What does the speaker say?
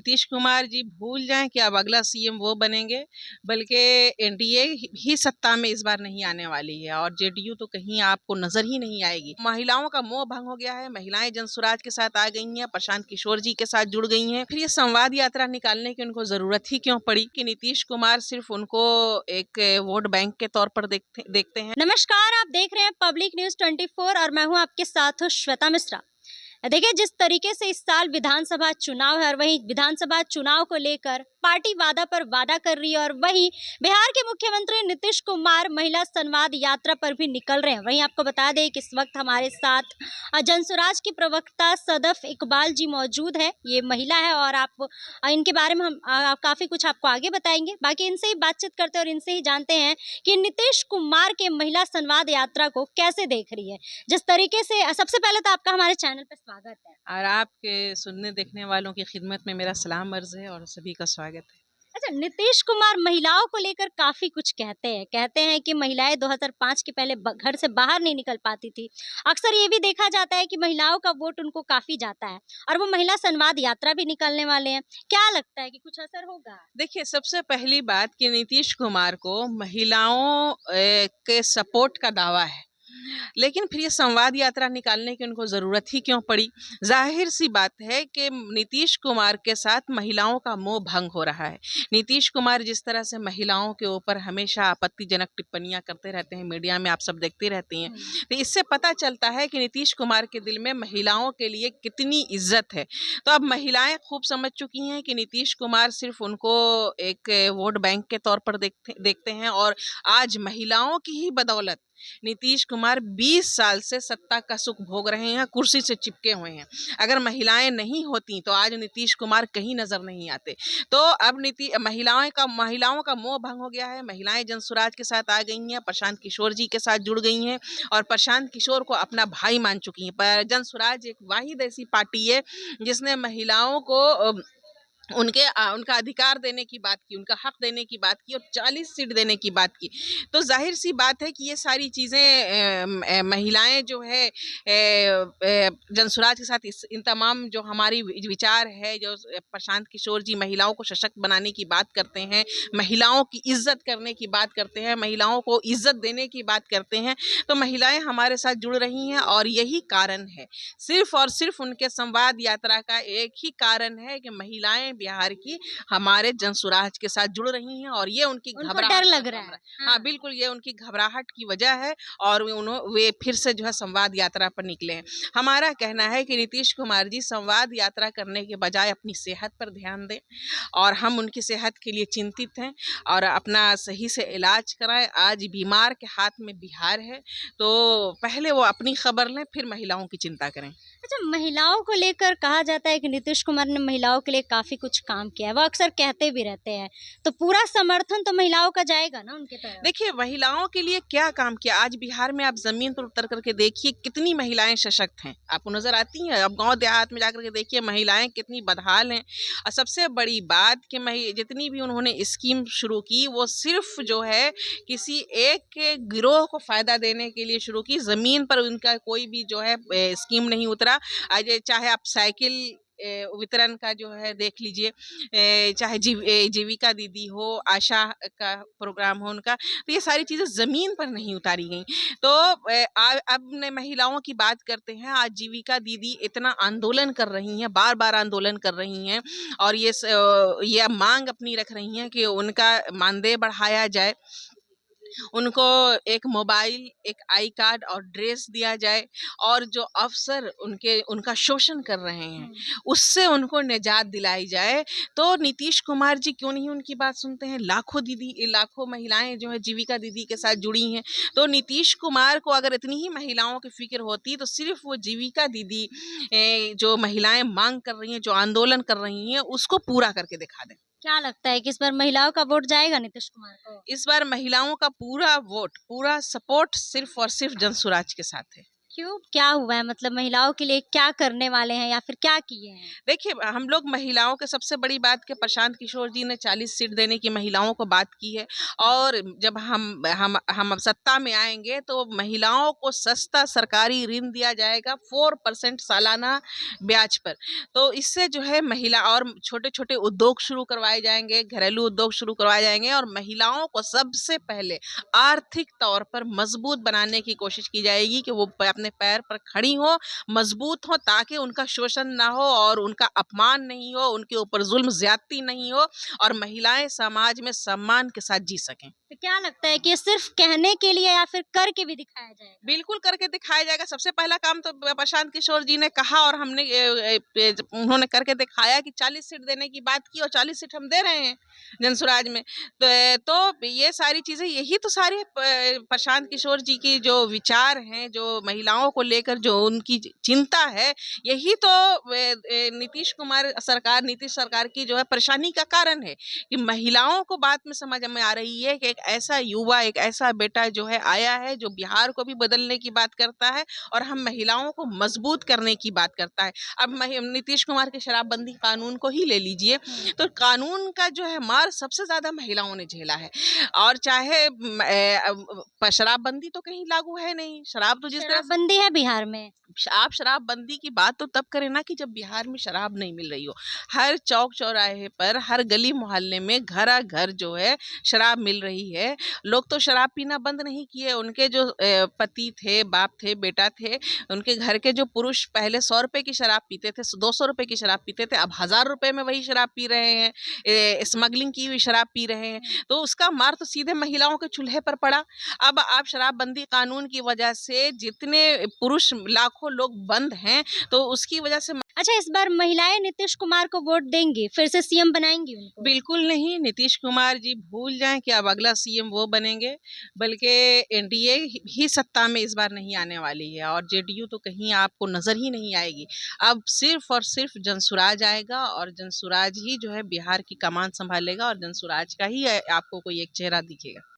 नीतीश कुमार जी भूल जाएं कि अब अगला सीएम वो बनेंगे, बल्कि एनडीए ही सत्ता में इस बार नहीं आने वाली है और जेडीयू तो कहीं आपको नजर ही नहीं आएगी। महिलाओं का मोह भंग हो गया है, महिलाएं जनसुराज के साथ आ गई हैं, प्रशांत किशोर जी के साथ जुड़ गई हैं। फिर ये संवाद यात्रा निकालने की उनको जरूरत ही क्यों पड़ी कि नीतीश कुमार सिर्फ उनको एक वोट बैंक के तौर पर देखते हैं। नमस्कार, आप देख रहे हैं पब्लिक न्यूज 24 और मैं हूं आपके साथ श्वेता मिश्रा। देखिए, जिस तरीके से इस साल विधानसभा चुनाव है और वहीं विधानसभा चुनाव को लेकर पार्टी वादा पर वादा कर रही है और वहीं बिहार के मुख्यमंत्री नीतीश कुमार महिला संवाद यात्रा पर भी निकल रहे हैं। वहीं आपको बता दें कि इस वक्त हमारे साथ जनसुराज की प्रवक्ता सदफ इकबाल जी मौजूद है। ये महिला है और आप इनके बारे में हम काफी कुछ आपको आगे बताएंगे। बाकी इनसे ही बातचीत करते हैं और इनसे ही जानते हैं कि नीतीश कुमार के महिला संवाद यात्रा को कैसे देख रही है। जिस तरीके से सबसे पहले तो आपका हमारे चैनल पे स्वागत है और आपके सुनने देखने वालों की खिदमत में मेरा सलाम अर्ज है और सभी का स्वागत है। अच्छा, नीतीश कुमार महिलाओं को लेकर काफी कुछ कहते हैं कि महिलाएं 2005 के पहले घर से बाहर नहीं निकल पाती थी। अक्सर ये भी देखा जाता है कि महिलाओं का वोट उनको काफी जाता है और वो महिला संवाद यात्रा भी निकालने वाले हैं। क्या लगता है कि कुछ असर होगा? देखिए, सबसे पहली बात कि नीतीश कुमार को महिलाओं के सपोर्ट का दावा है, लेकिन फिर ये संवाद यात्रा निकालने की उनको ज़रूरत ही क्यों पड़ी? ज़ाहिर सी बात है कि नीतीश कुमार के साथ महिलाओं का मोह भंग हो रहा है। नीतीश कुमार जिस तरह से महिलाओं के ऊपर हमेशा आपत्तिजनक टिप्पणियां करते रहते हैं, मीडिया में आप सब देखते रहते हैं, तो इससे पता चलता है कि नीतीश कुमार के दिल में महिलाओं के लिए कितनी इज्जत है। तो अब महिलाएं खूब समझ चुकी हैं कि नीतीश कुमार सिर्फ उनको एक वोट बैंक के तौर पर देखते हैं और आज महिलाओं की ही बदौलत नीतीश कुमार 20 साल से सत्ता का सुख भोग रहे हैं, कुर्सी से चिपके हुए हैं। अगर महिलाएं नहीं होती तो आज नीतीश कुमार कहीं नजर नहीं आते। तो अब महिलाओं का मोह भंग हो गया है, महिलाएं जनसुराज के साथ आ गई हैं, प्रशांत किशोर जी के साथ जुड़ गई हैं और प्रशांत किशोर को अपना भाई मान चुकी हैं। पर जनसुराज एक वाहिद ऐसी पार्टी है जिसने महिलाओं को उनका अधिकार देने की बात की, उनका हक देने की बात की और 40 सीट देने की बात की। तो जाहिर सी बात है कि ये सारी चीज़ें महिलाएं जो है जनसुराज के साथ इन तमाम जो हमारी विचार है, जो प्रशांत किशोर जी महिलाओं को सशक्त बनाने की बात करते हैं, महिलाओं की इज्जत करने की बात करते हैं, महिलाओं को इज्जत देने की बात करते हैं, तो महिलाएं हमारे साथ जुड़ रही हैं और यही कारण है, सिर्फ और सिर्फ उनके संवाद यात्रा का एक ही कारण है कि महिलाएं बिहार की हमारे जनसुराज के साथ जुड़ रही हैं और ये उनकी घबराहट डर लग रहा है। हाँ बिल्कुल, ये उनकी घबराहट की वजह है और वे फिर से जो है संवाद यात्रा पर निकले हैं। हमारा कहना है कि नीतीश कुमार जी संवाद यात्रा करने के बजाय अपनी सेहत पर ध्यान दें और हम उनकी सेहत के लिए चिंतित हैं और अपना सही से इलाज कराएं। आज बीमार के हाथ में बिहार है, तो पहले वो अपनी खबर लें, फिर महिलाओं की चिंता करें। अच्छा, महिलाओं को लेकर कहा जाता है कि नीतीश कुमार ने महिलाओं के लिए काफी कुछ काम किया है। वो अक्सर कहते भी रहते हैं, तो पूरा समर्थन तो महिलाओं का जाएगा ना उनके तरफ? देखिए, महिलाओं के लिए क्या काम किया, आज बिहार में आप जमीन पर उतर करके देखिए कितनी महिलाएं सशक्त हैं, आपको नजर आती हैं। अब गांव देहात में जाकर के देखिए महिलाएं कितनी बदहाल हैं। और सबसे बड़ी बात कि जितनी भी उन्होंने स्कीम शुरू की वो सिर्फ जो है किसी एक के गिरोह को फायदा देने के लिए शुरू की। जमीन पर उनका कोई भी जो है स्कीम नहीं उतरा। आज चाहे आप साइकिल वितरण का जो है देख लीजिए, चाहे जीविका दीदी हो, आशा का प्रोग्राम हो उनका, तो ये सारी चीज़ें ज़मीन पर नहीं उतारी गई। तो अब महिलाओं की बात करते हैं। आज जीविका दीदी इतना आंदोलन कर रही हैं, बार बार आंदोलन कर रही हैं और ये मांग अपनी रख रही हैं कि उनका मानदेय बढ़ाया जाए, उनको एक मोबाइल, एक आई कार्ड और ड्रेस दिया जाए और जो अफसर उनका शोषण कर रहे हैं उससे उनको निजात दिलाई जाए। तो नीतीश कुमार जी क्यों नहीं उनकी बात सुनते हैं? लाखों महिलाएं जो है जीविका दीदी के साथ जुड़ी हैं। तो नीतीश कुमार को अगर इतनी ही महिलाओं की फिक्र होती तो सिर्फ वो जीविका दीदी जो महिलाएं मांग कर रही हैं, जो आंदोलन कर रही हैं, उसको पूरा करके दिखा दें। क्या लगता है कि इस बार महिलाओं का वोट जाएगा नीतीश कुमार को? इस बार महिलाओं का पूरा वोट, पूरा सपोर्ट सिर्फ और सिर्फ जनसुराज के साथ है। क्यों? क्या हुआ है? मतलब महिलाओं के लिए क्या करने वाले हैं या फिर क्या किए हैं? देखिए, हम लोग महिलाओं के सबसे बड़ी बात कि प्रशांत किशोर जी ने 40 सीट देने की महिलाओं को बात की है और जब हम अब सत्ता में आएँगे तो महिलाओं को सस्ता सरकारी ऋण दिया जाएगा 4% सालाना ब्याज पर। तो इससे जो है महिला और छोटे-छोटे उद्योग शुरू करवाए जाएँगे, घरेलू उद्योग शुरू करवाए जाएँगे और महिलाओं को सबसे पहले आर्थिक तौर पर मजबूत बनाने की कोशिश की जाएगी कि वो अपने पैर पर खड़ी हों, मजबूत हों ताकि उनका शोषण ना हो और उनका अपमान नहीं हो, उनके ऊपर ज़ुल्म ज़्यादती नहीं हो और महिलाएँ समाज में सम्मान के साथ जी सकें। तो क्या लगता है कि ये सिर्फ कहने के लिए या फिर करके भी दिखाया जाएगा? बिल्कुल करके दिखाया जाएगा। सबसे पहला काम तो प्रशांत किशोर जी ने कहा और हमने उन्होंने करके दिखाया कि 40 सीट देने की बात की और 40 सीट हम दे रहे हैं जनसुराज में। तो ये सारी चीज़ें यही तो सारी प्रशांत किशोर जी की जो विचार हैं, जो महिलाओं को लेकर जो उनकी चिंता है, यही तो नीतीश सरकार की जो है परेशानी का कारण है कि महिलाओं को बात में समझ में आ रही है कि एक ऐसा युवा, एक ऐसा बेटा जो है आया है जो बिहार को भी बदलने की बात करता है और हम महिलाओं को मजबूत करने की बात करता है। अब नीतीश कुमार के शराबबंदी कानून को ही ले लीजिए, तो कानून का जो है मार सबसे ज्यादा महिलाओं ने झेला है और चाहे शराबबंदी तो कहीं लागू है नहीं, शराब तो जिस तरह से शराबबंदी है बिहार में। आप शराबबंदी की बात तो तब करें ना कि जब बिहार में शराब नहीं मिल रही हो। हर चौक चौराहे पर, हर गली मोहल्ले में घर-घर जो है शराब मिल रही है। लोग तो शराब पीना बंद नहीं किए, उनके जो पति थे, बाप थे, बेटा थे, उनके घर के जो पुरुष पहले ₹100 की शराब पीते थे, ₹200 की शराब पीते थे, अब ₹1000 में वही शराब पी रहे हैं। स्मगलिंग की हुई शराब पी रहे हैं। तो उसका मार तो सीधे महिलाओं के चूल्हे पर पड़ा। अब आप शराबबंदी कानून की वजह से जितने पुरुष लाखों लोग बंद हैं, तो उसकी वजह से अच्छा, इस बार महिलाएं नीतीश कुमार को वोट देंगी, फिर से सीएम बनाएंगी उनको? बिल्कुल नहीं, नीतीश कुमार जी भूल जाएँ कि अब अगला सीएम वो बनेंगे, बल्कि एनडीए ही सत्ता में इस बार नहीं आने वाली है और जेडीयू तो कहीं आपको नज़र ही नहीं आएगी। अब सिर्फ़ और सिर्फ़ जनसुराज आएगा और जनसुराज ही जो है बिहार की कमान सँभालेगा और जनसुराज का ही आपको कोई एक चेहरा दिखेगा।